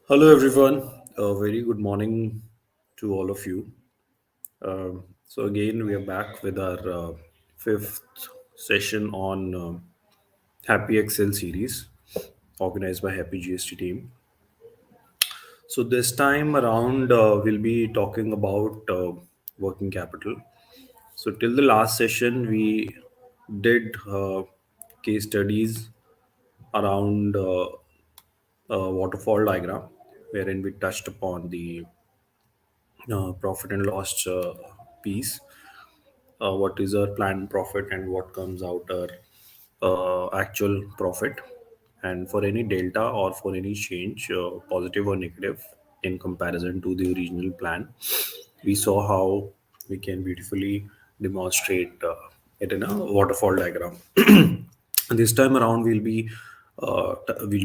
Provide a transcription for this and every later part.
Hello, everyone. A very good morning to all of you. So, again, we are back with our fifth session on Happy Excel series organized by Happy GST team. So, this time around, we'll be talking about working capital. So, till the last session, we did case studies around waterfall diagram, wherein we touched upon the profit and loss piece, what is our planned profit and what comes out our actual profit, and for any delta or for any change, positive or negative, in comparison to the original plan, we saw how we can beautifully demonstrate it in a waterfall diagram. This time around, we'll be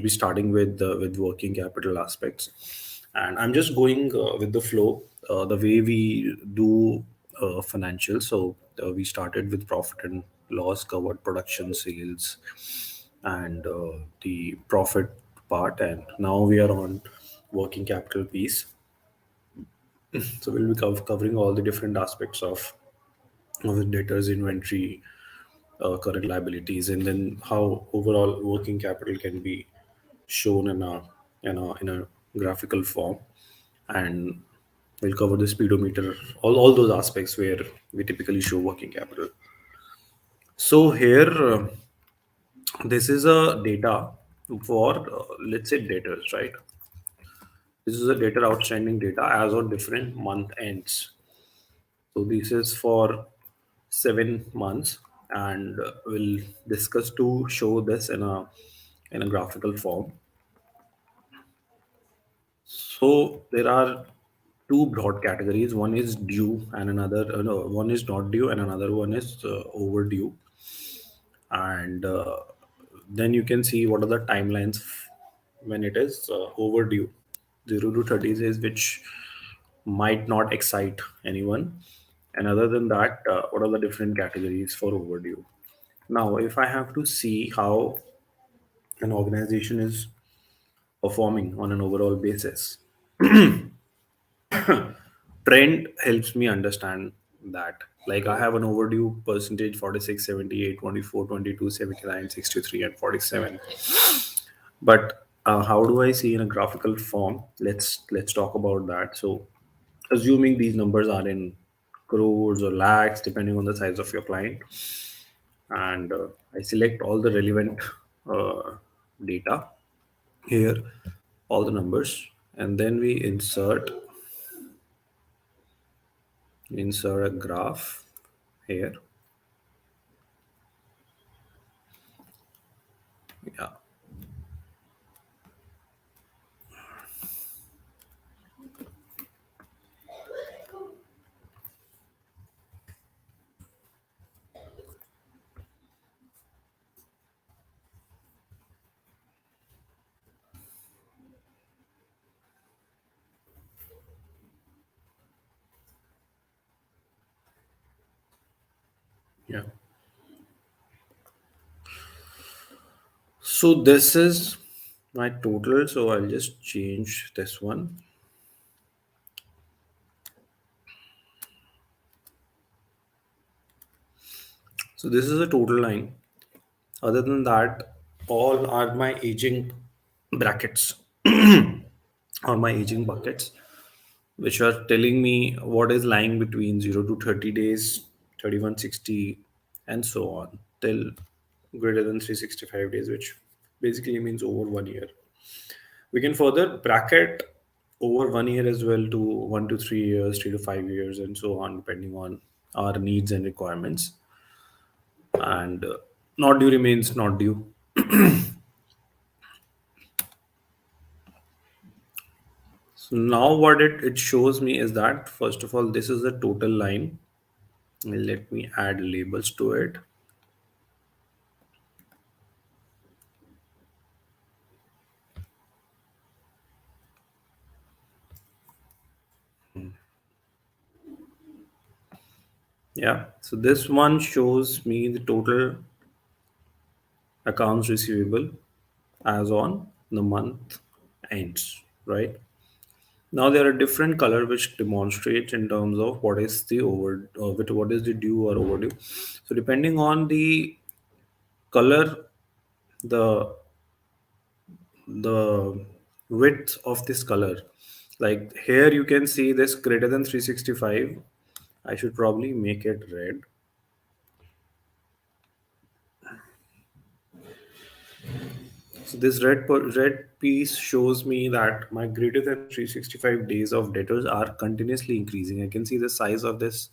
starting with working capital aspects, and I'm just going with the flow, the way we do financial. So we started with profit and loss, covered production, sales, and the profit part, and now we are on working capital piece. So we'll be covering all the different aspects of the debtors, inventory, current liabilities, and then how overall working capital can be shown in a graphical form. And we'll cover the speedometer, all those aspects where we typically show working capital. So here, this is a data for let's say debtors, right? This is a data outstanding data as on different month ends. So this is for 7 months, and we'll discuss to show this in a graphical form. So there are two broad categories. One is due, and another no, one is not due, and another one is overdue. And then you can see what are the timelines when it is overdue. 0 to 30 days, which might not excite anyone. And other than that, what are the different categories for overdue? Now, if I have to see how an organization is performing on an overall basis, trend helps me understand that. Like, I have an overdue percentage: 46, 78, 24, 22, 79, 63, and 47. But how do I see in a graphical form? Let's talk about that. So, assuming these numbers are in crores or lakhs, depending on the size of your client, and I select all the relevant uh, data here, all the numbers, and then we insert a graph here. Yeah, yeah. So this is my total. So I'll just change this one. So this is a total line. Other than that, all are my aging brackets or my aging buckets, which are telling me what is lying between 0 to 30 days, 3160, and so on, till greater than 365 days, which basically means over 1 year. We can further bracket over 1 year as well to 1 to 3 years, 3 to 5 years, and so on, depending on our needs and requirements. And not due remains not due. So now what it shows me is that, first of all, this is the total line. Let me add labels to it. Yeah. So this one shows me the total accounts receivable as on the month ends. right? Now there are different color which demonstrate in terms of what is the what is the due or overdue. So depending on the color, the the width of this color, like here you can see this greater than 365. I should probably make it red. So this red piece shows me that my greater than 365 days of debtors are continuously increasing. I can see the size of this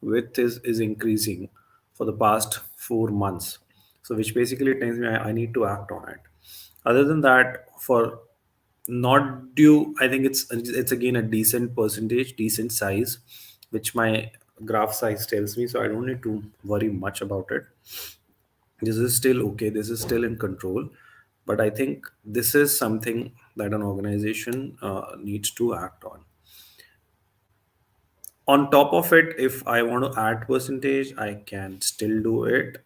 width is increasing for the past 4 months. So which basically tells me I need to act on it. Other than that, for not due, I think it's again a decent percentage, decent size, which my graph size tells me. So I don't need to worry much about it. This is still okay, this is still in control, but I think this is something that an organization needs to act on top of it. If I want to add percentage, I can still do it.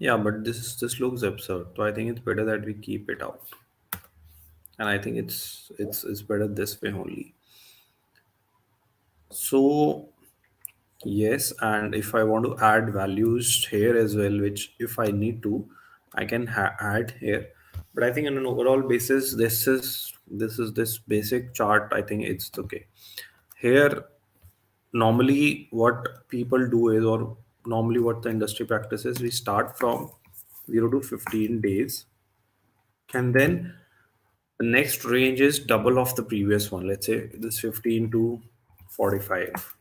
Yeah, but this looks absurd, so I think it's better that we keep it out. And I think it's better this way only. So yes, and if I want to add values here as well, which if I need to, I can add here. But I think on an overall basis, this basic chart. I think it's okay. Here, normally what people do is, or normally what the industry practices, we start from 0 to 15 days, and then the next range is double of the previous one. Let's say this 15 to 45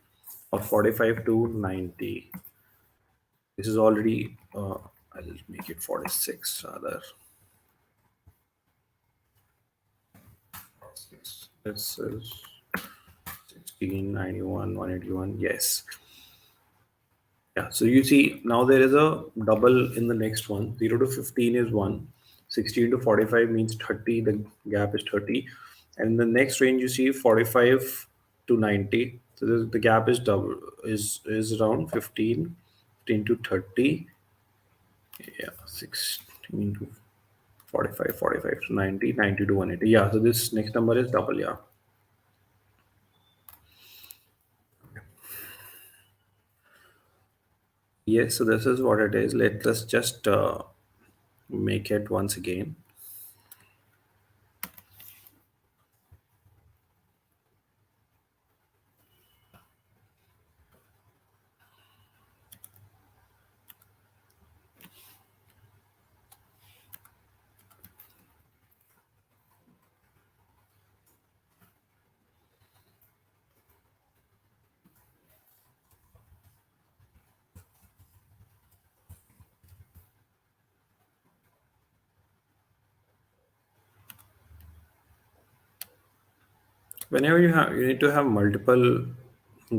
or 45 to 90. This is already, I'll make it 46 rather. This is 16, 91, 181. Yes. Yeah. So you see now there is a double in the next one. 0 to 15 is 1. 16 to 45 means 30. The gap is 30. And the next range you see 45 to 90. So the gap is double, is around 15, 15 to 30. Yeah, 16 to 45, 45 to 90, 90 to 180. Yeah, so this next number is double. Yeah. Yes, so this is what it is. Let us just make it once again. Whenever you need to have multiple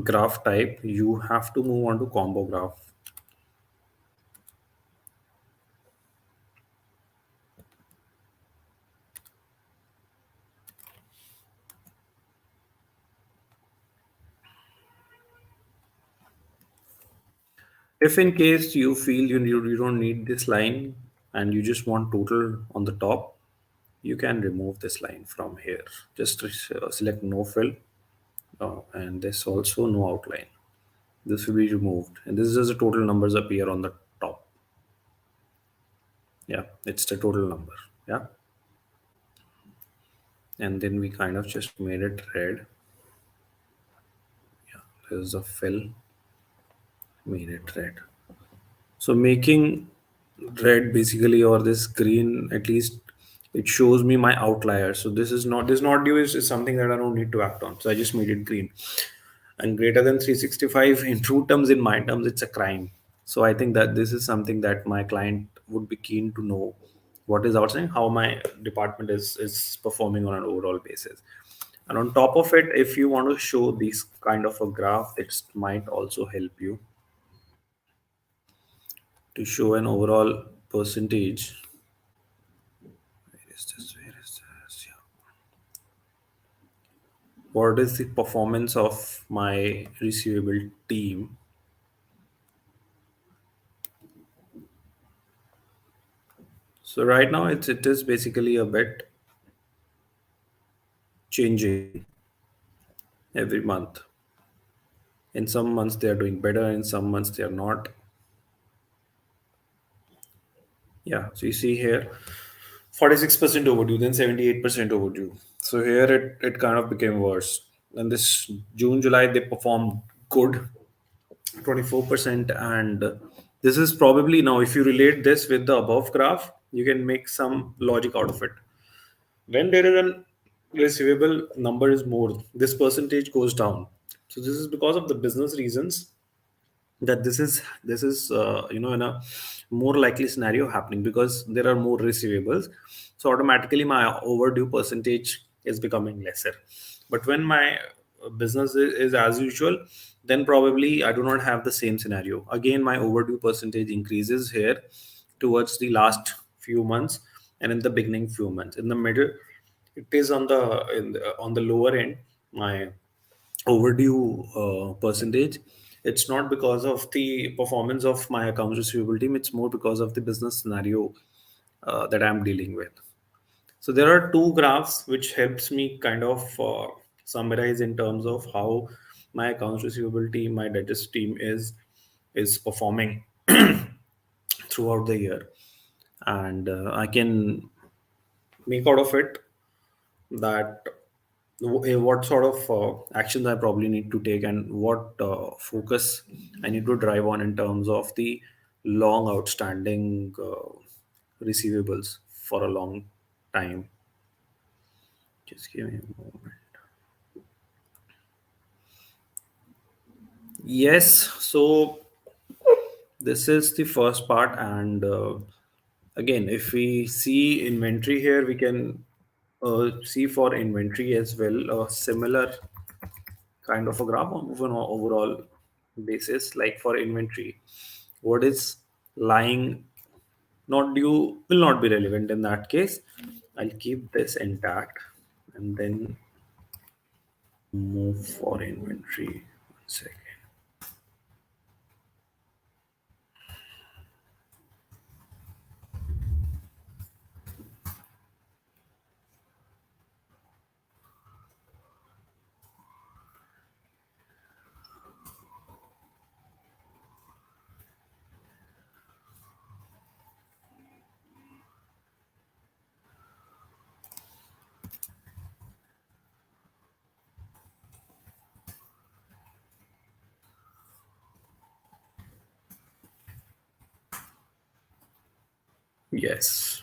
graph type, you have to move on to combo graph. If in case you feel you don't need this line and you just want total on the top, you can remove this line from here. Just select no fill, and this also no outline. This will be removed, and this is the total numbers appear on the top. Yeah, it's the total number. Yeah, and then we kind of just made it red. Yeah, there's a fill, made it red. So making red basically, or this green at least, it shows me my outlier. So this not due is something that I don't need to act on. So I just made it green. And greater than 365 in true terms, in my terms, it's a crime. So I think that this is something that my client would be keen to know. what is outstanding, how my department is performing on an overall basis. And on top of it, if you want to show this kind of a graph, it might also help you to show an overall percentage. Where is this? Where is this? Yeah. What is the performance of my receivable team? So right now it is basically a bit changing every month. In some months they are doing better, in some months they are not. Yeah, so you see here 46% overdue, then 78% overdue. So here it kind of became worse. And this June, July, they performed good, 24%. And this is probably, now, if you relate this with the above graph, you can make some logic out of it. When there is an receivable number is more, this percentage goes down. So this is because of the business reasons, that this is in a more likely scenario happening, because there are more receivables. So automatically my overdue percentage is becoming lesser. But when my business is as usual, then probably I do not have the same scenario. Again, my overdue percentage increases here towards the last few months, and in the beginning few months. In the middle, it is on the lower end, my overdue percentage. It's not because of the performance of my accounts receivable team, it's more because of the business scenario that I'm dealing with. So there are two graphs which helps me kind of summarize in terms of how my accounts receivable team, my debtors team is performing throughout the year. And I can make out of it that what sort of actions I probably need to take, and what focus I need to drive on in terms of the long outstanding receivables for a long time. Just give me a moment. Yes, so this is the first part. And again, if we see inventory here, we can see for inventory as well a similar kind of a graph on an overall basis. Like for inventory, what is lying not due will not be relevant in that case. I'll keep this intact and then move for inventory. One second. Yes.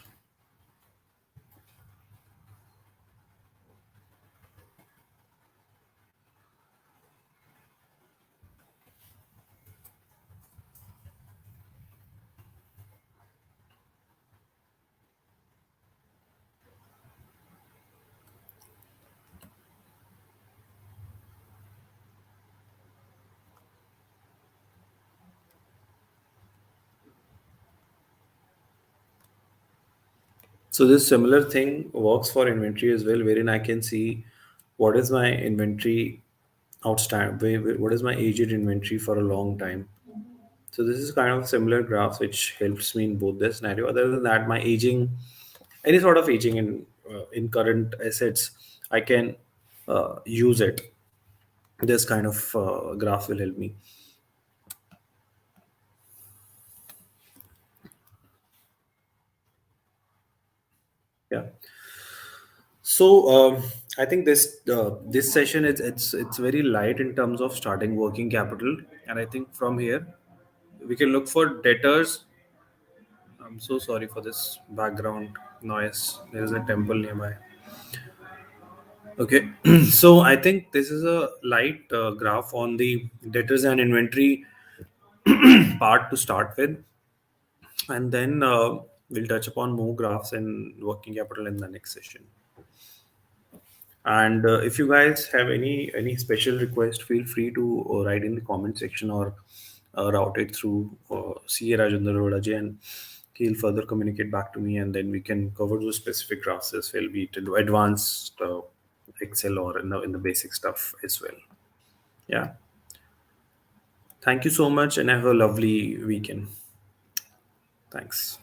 So this similar thing works for inventory as well, wherein I can see what is my inventory outstanding, what is my aged inventory for a long time. So this is kind of similar graphs which helps me in both the scenario. Other than that, my aging, any sort of aging in current assets, I can use it. This kind of graph will help me. Yeah. So I think this session it's very light in terms of starting working capital, and I think from here we can look for debtors. I'm so sorry for this background noise. There is a temple nearby. Okay, so I think this is a light graph on the debtors and inventory part to start with, and then We'll touch upon more graphs and working capital in the next session. And if you guys have any special request, feel free to write in the comment section, or route it through CA Rajendra Rodaji, and he'll further communicate back to me, and then we can cover those specific graphs as well, be it in advanced Excel or in the basic stuff as well. Yeah. Thank you so much, and have a lovely weekend. Thanks.